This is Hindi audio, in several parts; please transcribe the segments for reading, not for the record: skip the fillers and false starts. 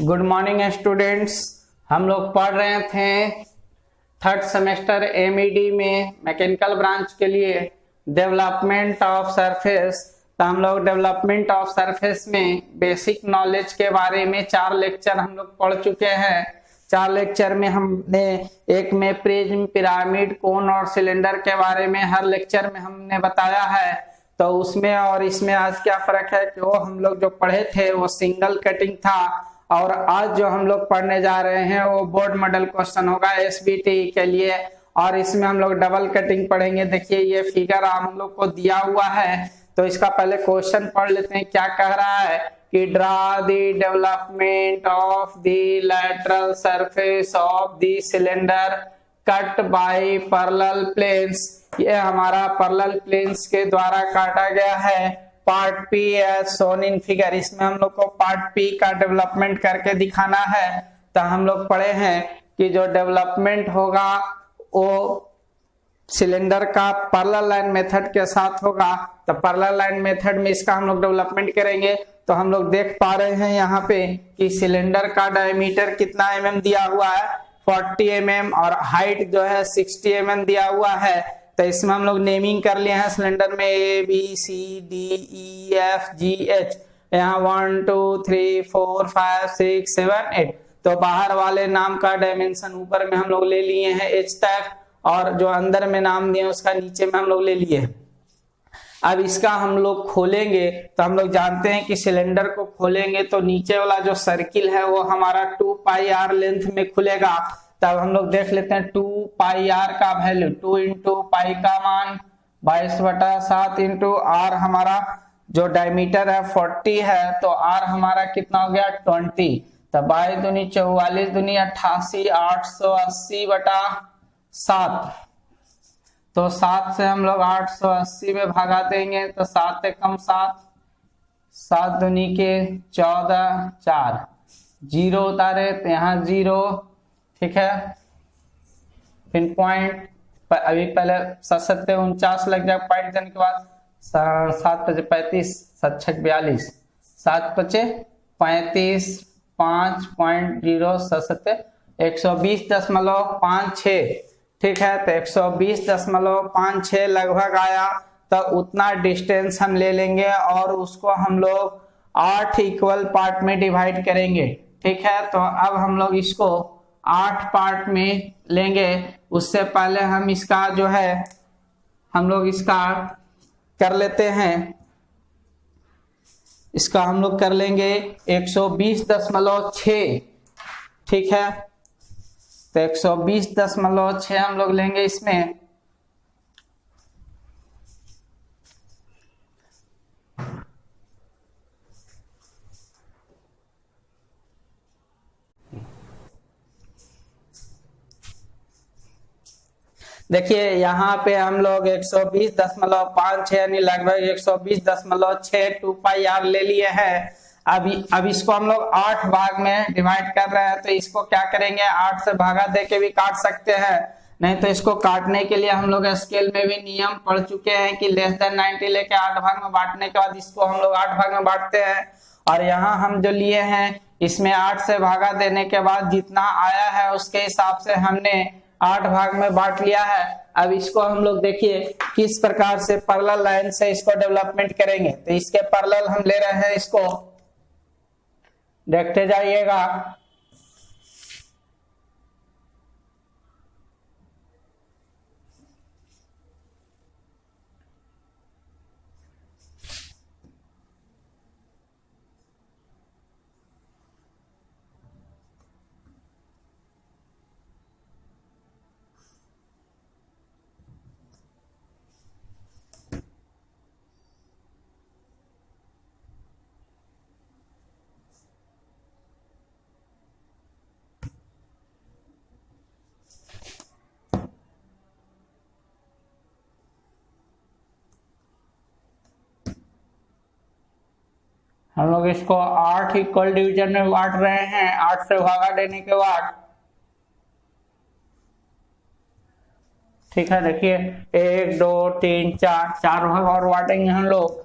Good morning students. हम लोग पढ़ रहे थे थर्ड सेमेस्टर एमईडी में मैकेनिकल ब्रांच के लिए डेवलपमेंट ऑफ सरफेस। तो हम लोग डेवलपमेंट ऑफ सरफेस में बेसिक नॉलेज के बारे में 4 लेक्चर हम लोग पढ़ चुके हैं। 4 लेक्चर में हमने एक में प्रिज्म, पिरामिड, कोन और सिलेंडर के बारे में हर लेक्चर में हमने बताया है। तो उसमें और इसमें आज क्या फर्क है कि वो हम लोग जो पढ़े थे वो सिंगल कटिंग था और आज जो हम लोग पढ़ने जा रहे हैं वो बोर्ड मॉडल क्वेश्चन होगा एसबीटी के लिए। और इसमें हम लोग डबल कटिंग पढ़ेंगे। देखिए ये फिगर हम लोग को दिया हुआ है, तो इसका पहले क्वेश्चन पढ़ लेते हैं। क्या कह रहा है कि draw the development of the lateral surface of the cylinder cut by parallel planes. ये हमारा पैरेलल प्लेन्स के द्वारा काटा गया है। Part P as shown in figure, इसमें हम लोग को पार्ट पी का डेवलपमेंट करके दिखाना है। तो हम लोग पढ़े हैं कि जो डेवलपमेंट होगा वो सिलेंडर का पैरेलल लाइन मेथड के साथ होगा। तो पैरेलल लाइन मेथड में इसका हम लोग डेवलपमेंट करेंगे। तो हम लोग देख पा रहे हैं यहाँ पे कि सिलेंडर का डायमीटर कितना mm दिया हुआ है, 40 mm, और हाइट जो है 60 mm दिया हुआ है। तो इसमें हम लोग नेमिंग कर लिए हैं सिलेंडर में A B C D E F G H, यहाँ 1 2 3 4 5 6 7 8। तो बाहर वाले नाम का डायमेंशन ऊपर में हम लोग ले लिए हैं H तक, और जो अंदर में नाम दिए उसका नीचे में हम लोग ले लिए। अब इसका हम लोग खोलेंगे तो हम लोग जानते हैं कि सिलेंडर को खोलेंगे तो नीचे वाला जो सर्किल है वो हमारा 2 पाई r लेंथ में खुलेगा। तब हम लोग देख लेते हैं 2 पाई r का वैल्यू, 2 इंटू पाई का मान 22/7 इंटू r, हमारा जो डायमीटर है 40 है तो r हमारा कितना हो गया 20। तब 22 दूनी 44 दूनी 88, 880/7। तो 7 से हम लोग 880 में भागा देंगे तो 7 कम 7, 7 दूनी के 14, 4 जीरो उतारे तो यहाँ 0, ठीक है। फिर पॉइंट अभी पहले 7 49 लग जाए, पॉइंट देने के बाद 7 × 35, 7 × 42, 7 × 35, 5.0 7 120.56, ठीक है। तो 120.56 लगभग आया। तो उतना डिस्टेंस हम ले लेंगे और उसको हम लोग 8 इक्वल पार्ट में डिवाइड करेंगे, ठीक है। तो अब हम लोग इसको 8 पार्ट में लेंगे। उससे पहले हम इसका जो है हम लोग इसका कर लेते हैं, इसका हम लोग कर लेंगे 120.6, ठीक है। तो 120.6 हम लोग लेंगे इसमें। देखिए यहाँ पे हम लोग 120.56 यानी लगभग 120.6 2 पाई r ले लिए हैं। अब इसको हम लोग 8 भाग में डिवाइड कर रहे हैं। तो इसको क्या करेंगे, 8 से भागा दे के भी काट सकते हैं, नहीं तो इसको काटने के लिए हम लोग स्केल में भी नियम पढ़ चुके हैं कि लेस देन 90 लेके 8 भाग में बांटने के बाद इसको हम लोग 8 भाग में बांटते हैं। और यहाँ हम जो लिए हैं इसमें 8 से भागा देने के बाद जितना आया है उसके हिसाब से हमने 8 भाग में बांट लिया है। अब इसको हम लोग देखिए किस प्रकार से पैरेलल लाइन से इसको डेवलपमेंट करेंगे। तो इसके पैरेलल हम ले रहे हैं, इसको देखते जाइएगा। हम लोग इसको 8 इक्वल डिवीजन में बांट रहे हैं। 8 से भागा देने के बाद, ठीक है। देखिए 1 2 3 4, 4 भाग और बांटेंगे हम लोग।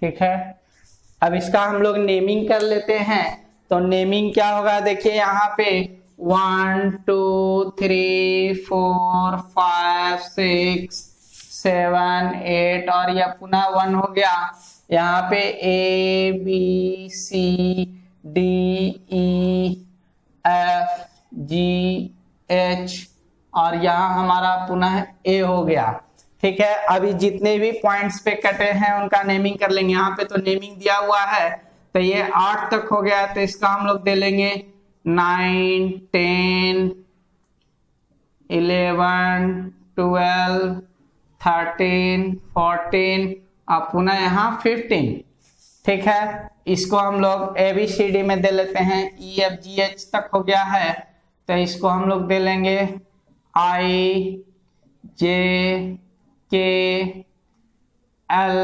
ठीक है, अब इसका हम लोग नेमिंग कर लेते हैं। तो नेमिंग क्या होगा, देखिए यहाँ पे 1 2 3 4 5 6 7 8 और यह पुनः 1 हो गया। यहाँ पे A B C D E F G H और यहाँ हमारा पुनः A हो गया। ठीक है, अभी जितने भी पॉइंट्स पे कटे हैं उनका नेमिंग कर लेंगे। यहाँ पे तो नेमिंग दिया हुआ है, तो ये 8 तक हो गया, तो इसका हम लोग दे लेंगे 9 10 11 12 13 14 और पुनः यहाँ 15। ठीक है, इसको हम लोग ABCD में दे लेते हैं। EFGH तक हो गया है, तो इसको हम लोग दे लेंगे I J K L,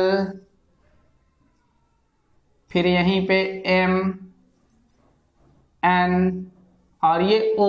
फिर यहीं पे M N और ये O।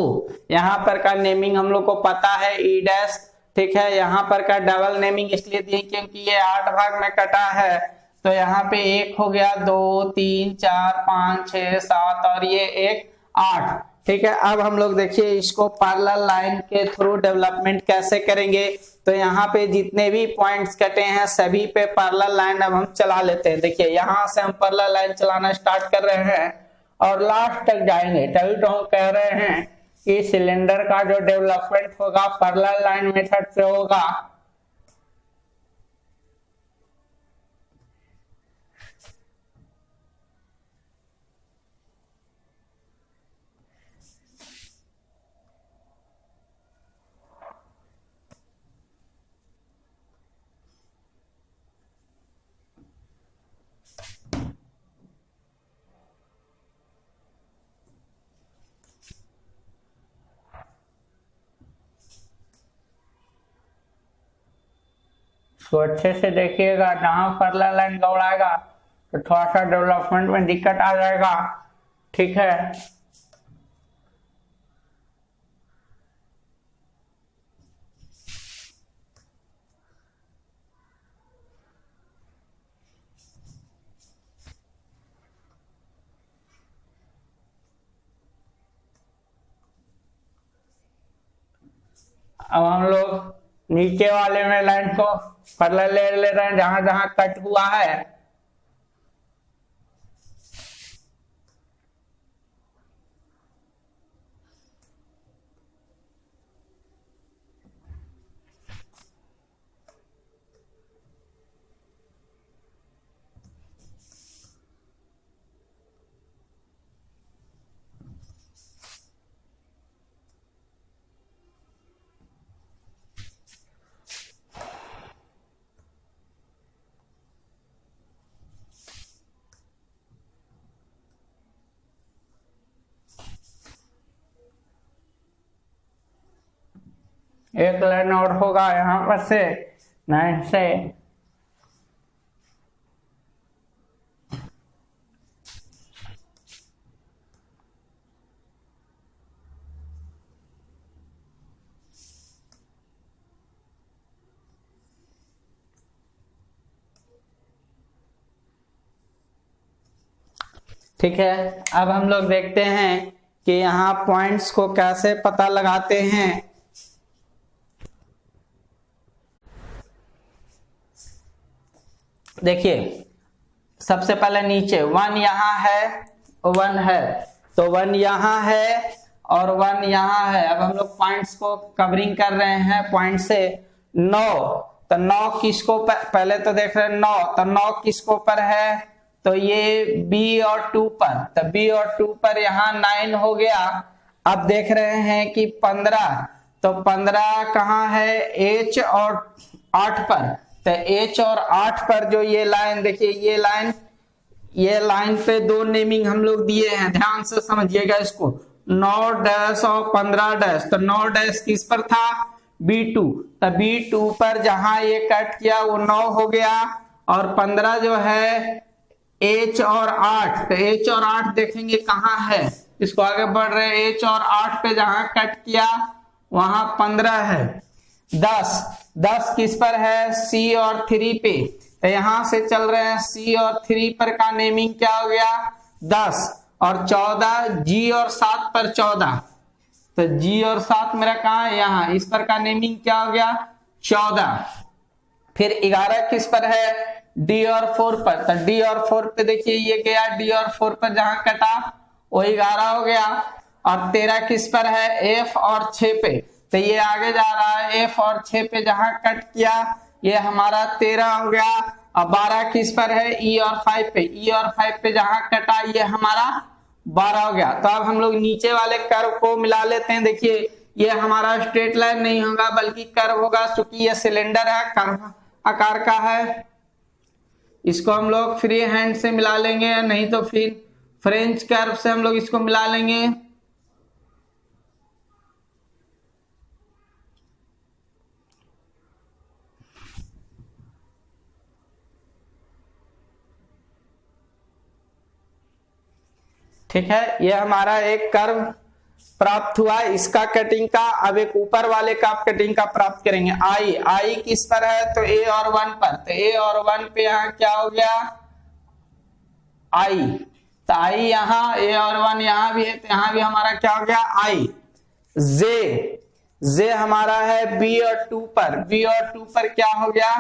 यहाँ पर का नेमिंग हम लोग को पता है E डैश। ठीक है, यहाँ पर का डबल नेमिंग इसलिए दिए क्योंकि ये 8 भाग में कटा है, तो यहाँ पे 1 हो गया, 2 3 4 5 6 7 और ये 1 8। ठीक है, अब हम लोग देखिए इसको पैरेलल लाइन के थ्रू डेवलपमेंट कैसे करेंगे। तो यहाँ पे जितने भी पॉइंट्स कटे हैं सभी पे पैरेलल लाइन अब हम चला लेते हैं। देखिए यहाँ से हम पैरेलल लाइन चलाना स्टार्ट कर रहे हैं और लास्ट तक जाएंगे, तभी तो हम कह रहे हैं कि सिलेंडर का जो डेवलपमेंट होगा पैरेलल लाइन मेथड से होगा। तो अच्छे से देखिएगा, जहां पैरेलल लाइन दौड़ाएगा तो थोड़ा सा डेवलपमेंट में दिक्कत आ जाएगा। ठीक है, अब हम लोग नीचे वाले में लाइन को पैरेलल ले रहे हैं जहां जहां कट हुआ है। एक लाइन और होगा यहाँ पर से 9 से। ठीक है, अब हम लोग देखते हैं कि यहाँ पॉइंट्स को कैसे पता लगाते हैं। देखिए सबसे पहले नीचे 1 यहाँ है, 1 है, तो 1 यहाँ है और 1 यहाँ है। अब हम लोग पॉइंट्स को कवरिंग कर रहे हैं पॉइंट से 9, तो 9 किसको पहले तो देख रहे हैं 9, तो 9 किसको पर है, तो ये B और 2 पर, तो B और 2 पर यहाँ 9 हो गया। अब देख रहे हैं कि 15, तो 15 कहाँ है, H और 8 पर, तो H और 8 पर जो ये लाइन देखिए, ये लाइन पे 2 नेमिंग हम लोग दिए हैं, ध्यान से समझिएगा इसको, 9 डैश और 15 डैश। तो 9 डैश किस पर था, B2, तो B2 पर जहां ये कट किया वो 9 हो गया, और 15 जो है H और 8, तो H और 8 देखेंगे कहाँ है, इसको आगे बढ़ रहे H और 8 पे जहां कट किया वहां 15 है। 10 किस पर है, C और 3 पे, तो यहां से चल रहे हैं C और 3 पर का नेमिंग क्या हो गया 10, और 14 G और 7 पर 14, तो G और 7 मेरा कहाँ है यहाँ, इस पर का नेमिंग क्या हो गया 14। फिर 11 किस पर है, D और 4 पर, तो D और 4 पे देखिए ये गया D और 4 पर जहां कटा वो 11 हो गया। और 13 किस पर है, F और 6 पे, तो ये आगे जा रहा है F और 6 पे जहां कट किया ये हमारा 13 हो गया। और 12 किस पर है, E और 5 पे, E और 5 पे जहां कटा ये हमारा 12 हो गया। तो अब हम लोग नीचे वाले कर्व को मिला लेते हैं। देखिए ये हमारा स्ट्रेट लाइन नहीं होगा बल्कि कर्व होगा, क्योंकि ये सिलेंडर है, कर्व आकार का है। इसको हम लोग फ्री हैंड से मिला लेंगे, नहीं तो फिर फ्रेंच कर्व से हम लोग इसको मिला लेंगे। ठीक है, ये हमारा एक कर्व प्राप्त हुआ इसका कटिंग का। अब एक ऊपर वाले का कटिंग का प्राप्त करेंगे। आई किस पर है, तो A और 1 पर, तो A और 1 पे यहाँ क्या हो गया आई, तो आई यहाँ A और 1 यहाँ भी है, तो यहाँ भी हमारा क्या हो गया आई। जे हमारा है B और 2 पर, B और 2 पर क्या हो गया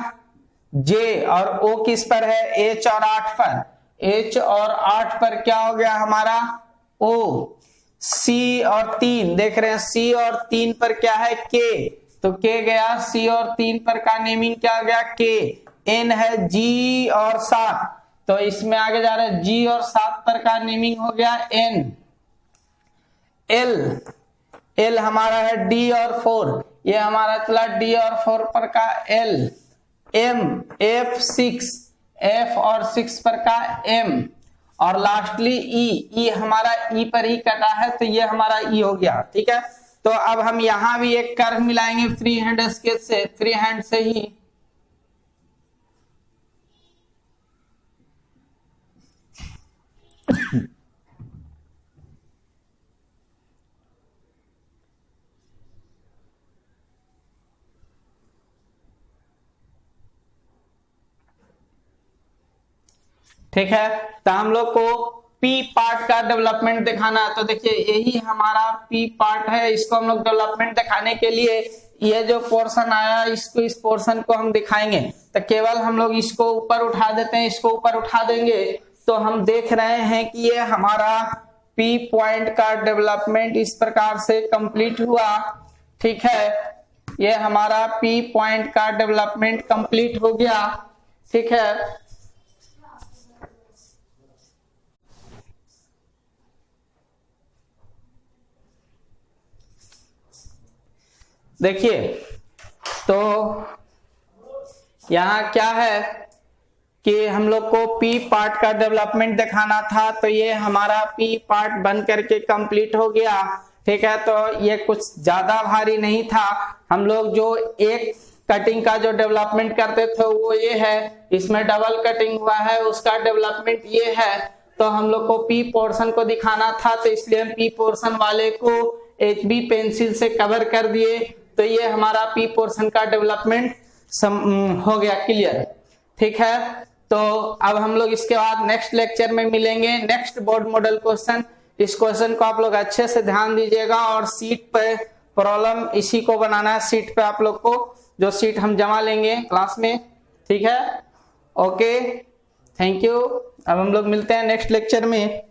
J, और O किस पर है H और 8 पर, H और 8 पर क्या हो गया हमारा O। C और 3 देख रहे हैं, C और 3 पर क्या है K, तो K गया C और 3 पर का नेमिंग क्या हो गया K। N है G और 7, तो इसमें आगे जा रहे हैं G और 7 पर का नेमिंग हो गया N। L हमारा है D और 4, ये हमारा चला D और 4 पर का L। M F और 6 पर का M, और लास्टली E हमारा E पर ही कटा है, तो ये हमारा E हो गया। ठीक है, तो अब हम यहां भी एक कर्व मिलाएंगे फ्री हैंड स्केच से, फ्री हैंड से ही। ठीक है, तो हम लोग को P पार्ट का डेवलपमेंट दिखाना है। तो देखिए यही हमारा P पार्ट है, इसको हम लोग डेवलपमेंट दिखाने के लिए ये जो पोर्शन आया इसको, इस पोर्शन को हम दिखाएंगे। तो केवल हम लोग इसको ऊपर उठा देते हैं, इसको ऊपर उठा देंगे तो हम देख रहे हैं कि ये हमारा P पॉइंट का डेवलपमेंट इस प्रकार से कंप्लीट हुआ। ठीक है, ये हमारा P पॉइंट का डेवलपमेंट कंप्लीट हो गया। ठीक है, देखिए तो यहां क्या है कि हम लोग को P पार्ट का डेवलपमेंट दिखाना था, तो ये हमारा P पार्ट बन करके कंप्लीट हो गया। ठीक है, तो ये कुछ ज्यादा भारी नहीं था। हम लोग जो एक कटिंग का जो डेवलपमेंट करते थे वो ये है, इसमें डबल कटिंग हुआ है उसका डेवलपमेंट ये है। तो हम लोग को P पोर्शन को दिखाना था, तो इसलिए हम P पोर्शन वाले को HB पेंसिल से कवर कर दिए। तो ये हमारा P पोर्शन का डेवलपमेंट हो गया क्लियर। ठीक है, तो अब हम लोग इसके बाद नेक्स्ट लेक्चर में मिलेंगे। नेक्स्ट बोर्ड मॉडल क्वेश्चन, इस क्वेश्चन को आप लोग अच्छे से ध्यान दीजिएगा और सीट पे प्रॉब्लम इसी को बनाना है, सीट पे आप लोग को जो सीट हम जमा लेंगे क्लास में। ठीक है, ओके, थैंक यू। अब हम लोग मिलते हैं नेक्स्ट लेक्चर में।